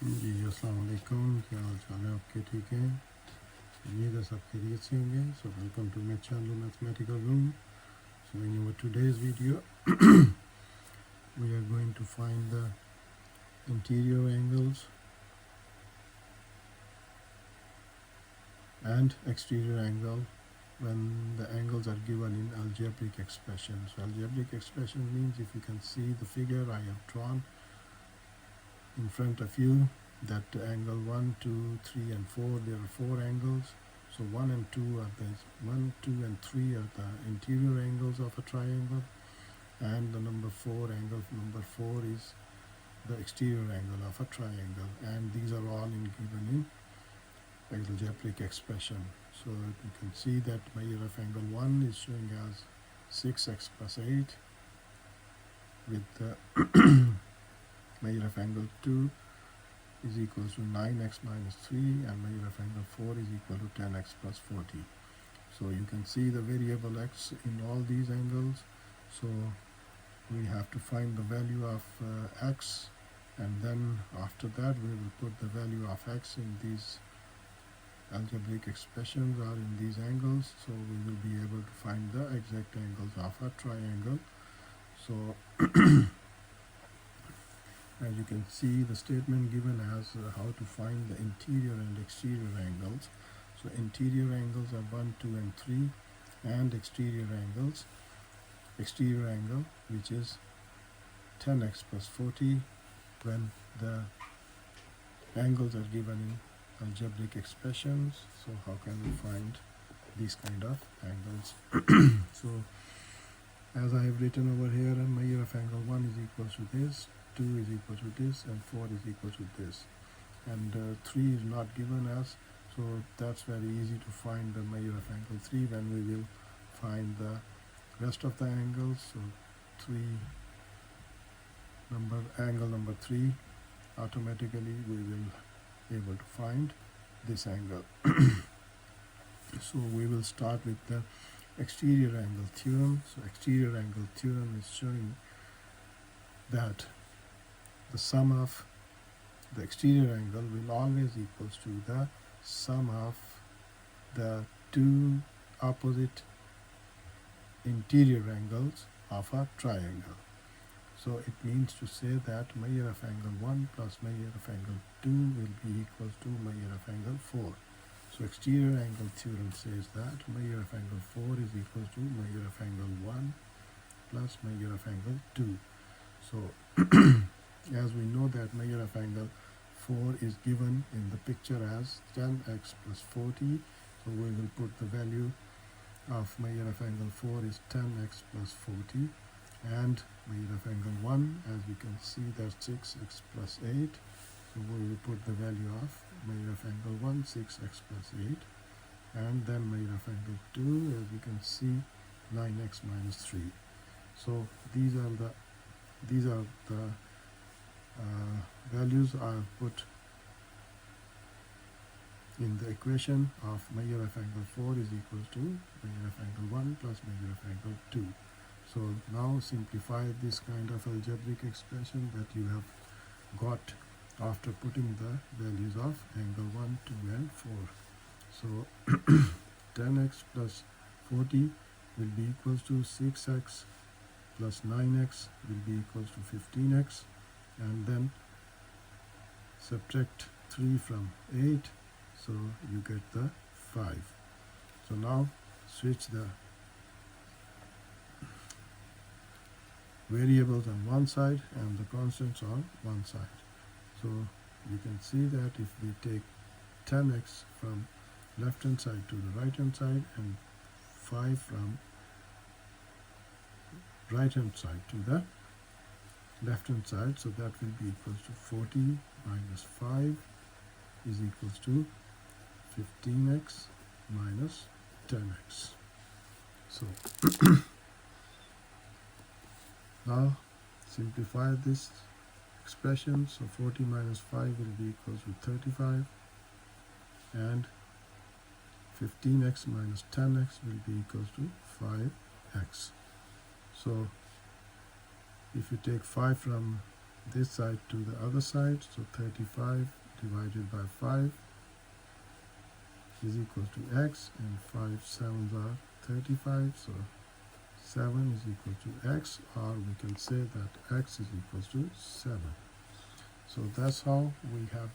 जी अस्सलाम वालेकुम, क्या हाल चाल है आपके? ठीक है, उम्मीद है सब खैरियत से होंगे. So welcome to my channel Mathematical Room. So in our today's video we are going to find the interior angles and exterior angle when the angles are given in algebraic expressions. So algebraic expression means, if you can see the figure I have drawn in front of you, that angle 1, 2, 3 and 4, there are 4 angles. So 1 and 2 are the 1, 2 and 3 are the interior angles of a triangle, and the number 4 angle number 4 is the exterior angle of a triangle, and these are all given in algebraic expression. So you can see that measure of angle 1 is showing as 6x plus 8, with the measure of angle 2 is equal to 9x minus 3, and measure of angle 4 is equal to 10x plus 40. So you can see the variable x in all these angles. So we have to find the value of x, and then after that we will put the value of x in these algebraic expressions or in these angles, so we will be able to find the exact angles of a triangle. So as you can see, the statement given as how to find the interior and exterior angles. So interior angles are 1, 2 and 3, and exterior angle which is 10x plus 40 when the angles are given in algebraic expressions. So how can we find these kind of angles? So as I have written over here, and measure of angle 1 is equal to this, 2 is equal to this, and 4 is equal to this, and 3 is not given us, so that's very easy to find the measure of angle 3 when we will find the rest of the angles. So angle number 3, automatically we will be able to find this angle. So we will start with the exterior angle theorem. So exterior angle theorem is showing that the sum of the exterior angle will always equals to the sum of the two opposite interior angles of a triangle. So it means to say that measure of angle 1 plus measure of angle 2 will be equals to measure of angle 4. So exterior angle theorem says that measure of angle 4 is equals to measure of angle 1 plus measure of angle 2. So as we know that measure of angle 4 is given in the picture as 10x plus 40, so we will put the value of measure of angle 4 is 10x plus 40, and measure of angle 1, as we can see, that's 6x plus 8, so we will put the value of measure of angle 1, 6x plus 8, and then measure of angle 2, as you can see, 9x minus 3. So these are the values are put in the equation of measure of angle 4 is equal to measure of angle 1 plus measure of angle 2. So now simplify this kind of algebraic expression that you have got after putting the values of angle 1, 2 and 4. So 10x plus 40 will be equals to 6x plus 9x will be equals to 15x, and then subtract 3 from 8, so you get the 5. So now switch the variables on one side and the constants on one side. So you can see that if we take 10x from left hand side to the right hand side and 5 from right hand side to the left hand side, so that will be equals to 40 minus 5 is equals to 15x minus 10x. So now simplify this expression. So 40 minus 5 will be equals to 35, and 15x minus 10x will be equals to 5x. So if you take 5 from this side to the other side, so 35 divided by 5 is equal to x, and 5 7s are 35, so 7 is equal to x, or we can say that x is equal to 7. So that's how we have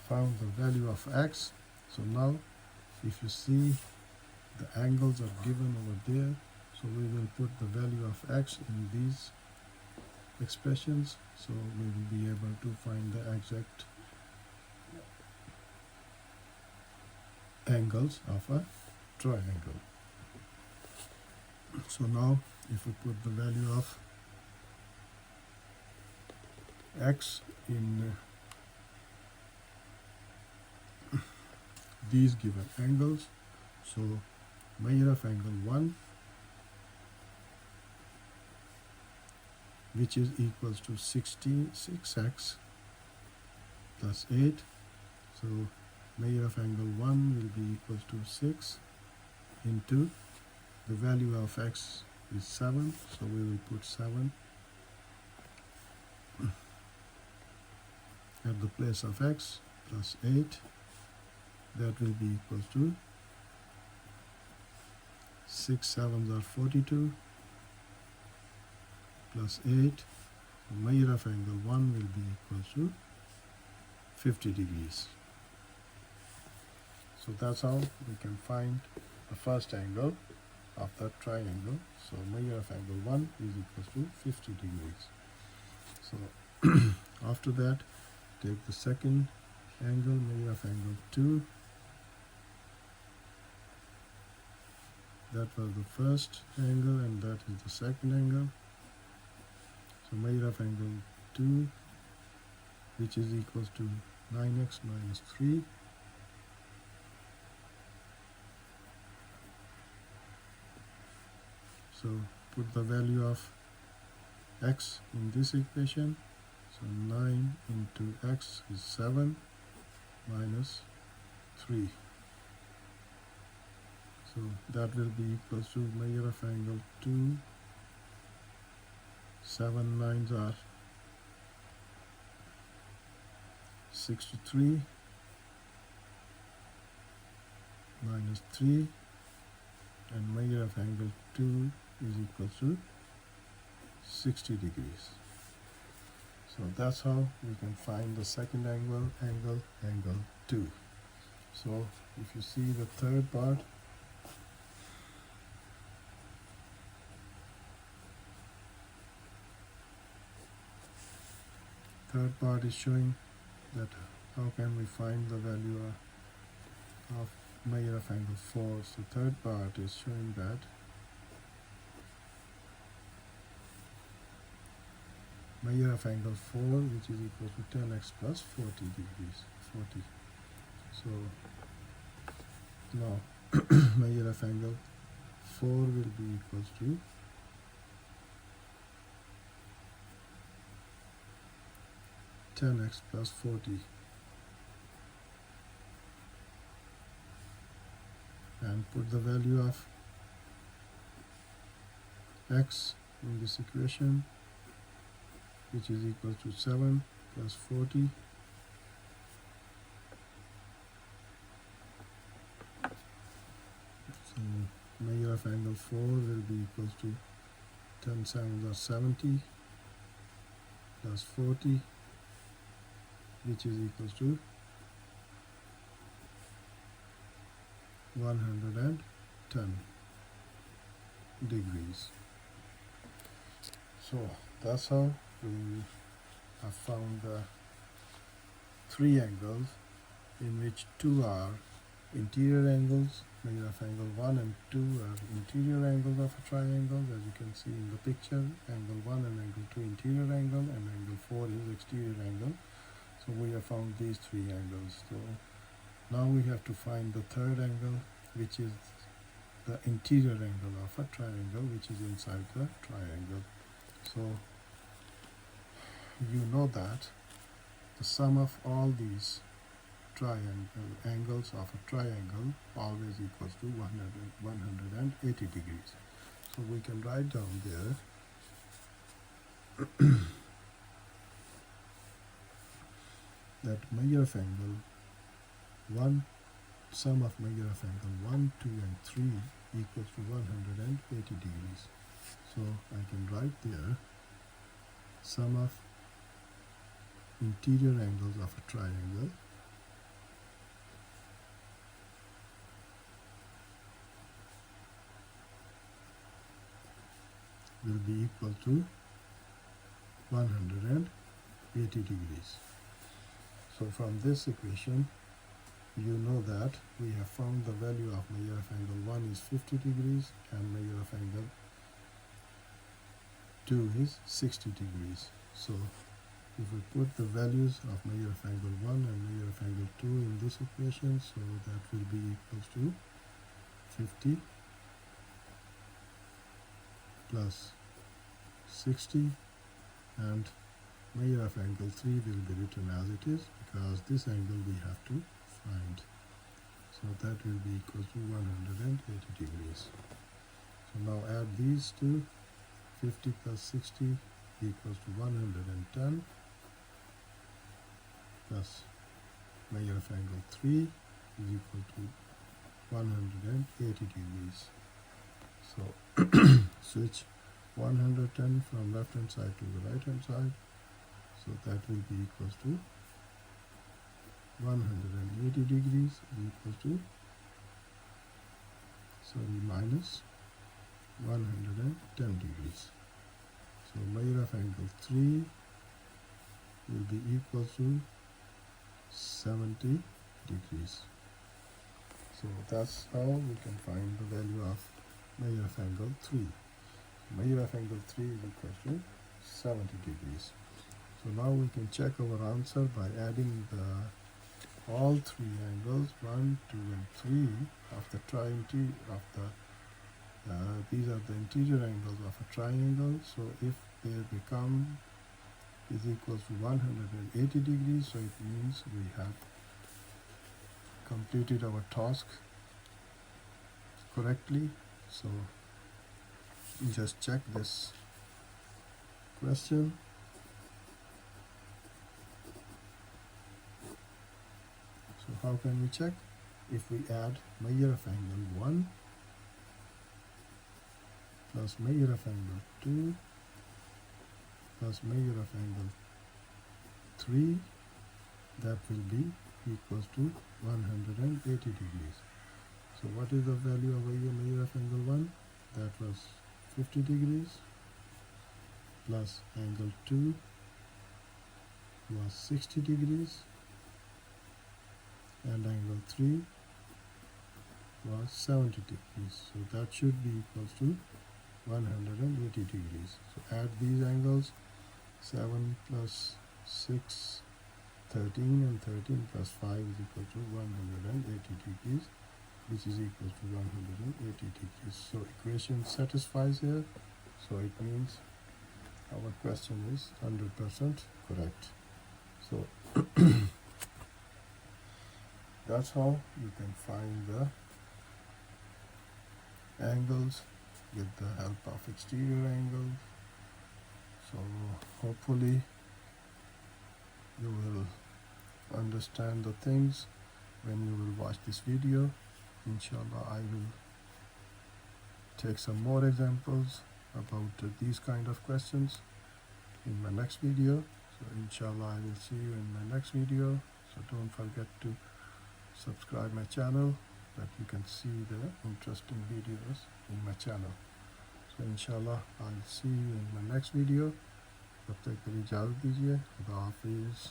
found the value of x. So now if you see the angles are given over there, so we will put the value of x in these expressions, so we will be able to find the exact angles of a triangle. So now if we put the value of x in these given angles, so measure of angle 1, which is equals to 66x plus 8, so measure of angle 1 will be equals to 6 into the value of x is 7, so we will put 7 at the place of x, plus 8, that will be equals to 6 7s are 42 plus 8, so measure of angle 1 will be equals to 50 degrees. So that's how we can find the first angle of the triangle. So measure of angle 1 is equals to 50 degrees. So after that, take the second angle, measure of angle 2. That was the first angle, and that is the second angle. So measure of angle 2, which is equals to 9x minus 3. So put the value of x in this equation. So 9 into x is 7 minus 3. So that will be equals to measure of angle 2. 7 9s are 63 minus 3, and measure of angle 2 is equal to 60 degrees. So that's how we can find the second angle 2. So if you see the third part, is showing that how can we find the value of measure of angle 4. So third part is showing that measure of angle 4, which is equal to 10x plus 40 degrees. 40. So now measure of angle 4 will be equals to 10x plus 40, and put the value of x in this equation, which is equal to 7 plus 40. So measure of angle 4 will be equals to 10 7s are 70 plus 40, which is equals to 110 degrees. So that's how we have found the three angles, in which two are interior angles. Measure of angle 1 and 2 are interior angles of a triangle, as you can see in the picture. Angle 1 and angle 2 interior angle, and angle 4 is exterior angle. So we have found these three angles. So now we have to find the third angle, which is the interior angle of a triangle, which is inside the triangle. So you know that the sum of all these angles of a triangle always equals to 180 degrees. So we can write down there that measure of angle 1, sum of measure of angle 1, 2 and 3 equals to 180 degrees. So I can write there sum of interior angles of a triangle will be equal to 180 degrees. So from this equation, you know that we have found the value of measure of angle 1 is 50 degrees and measure of angle 2 is 60 degrees. So if we put the values of measure of angle 1 and measure of angle 2 in this equation, so that will be equals to 50 plus 60, and measure of angle 3 will be written as it is because this angle we have to find. So that will be equal to 180 degrees. So now add these two, 50 plus 60 equals to 110 plus measure of angle 3 is equal to 180 degrees. So switch 110 from left hand side to the right hand side, so that will be equals to 180 degrees is equal to minus 110 degrees. So measure of angle 3 will be equal to 70 degrees. So that's how we can find the value of measure of angle 3. Measure of angle 3 is equal to 70 degrees. So now we can check our answer by adding all three angles 1, 2 and 3 of the these are the interior angles of a triangle. So if they become is equals to 180 degrees, so it means we have completed our task correctly. So just check this question. So how can we check? If we add measure of angle 1 plus measure of angle 2 plus measure of angle 3, that will be equals to 180 degrees. So what is the value of measure of angle 1? That was 50 degrees plus angle 2 was 60 degrees and angle 3 was 70 degrees. So that should be equals to 180 degrees. So add these angles, 7 plus 6, 13, and 13 plus 5 is equal to 180 degrees, which is equal to 180 degrees. So equation satisfies here. So it means our question is 100% correct. So that's how you can find the angles with the help of exterior angles. So hopefully you will understand the things when you will watch this video. Inshallah, I will take some more examples about these kind of questions in my next video. So inshallah, I will see you in my next video. So don't forget to subscribe my channel that you can see the interesting videos in my channel. So inshallah, I'll see you in my next video. तब तक के लिए इजाज़त दीजिए। खुदा हाफिज़।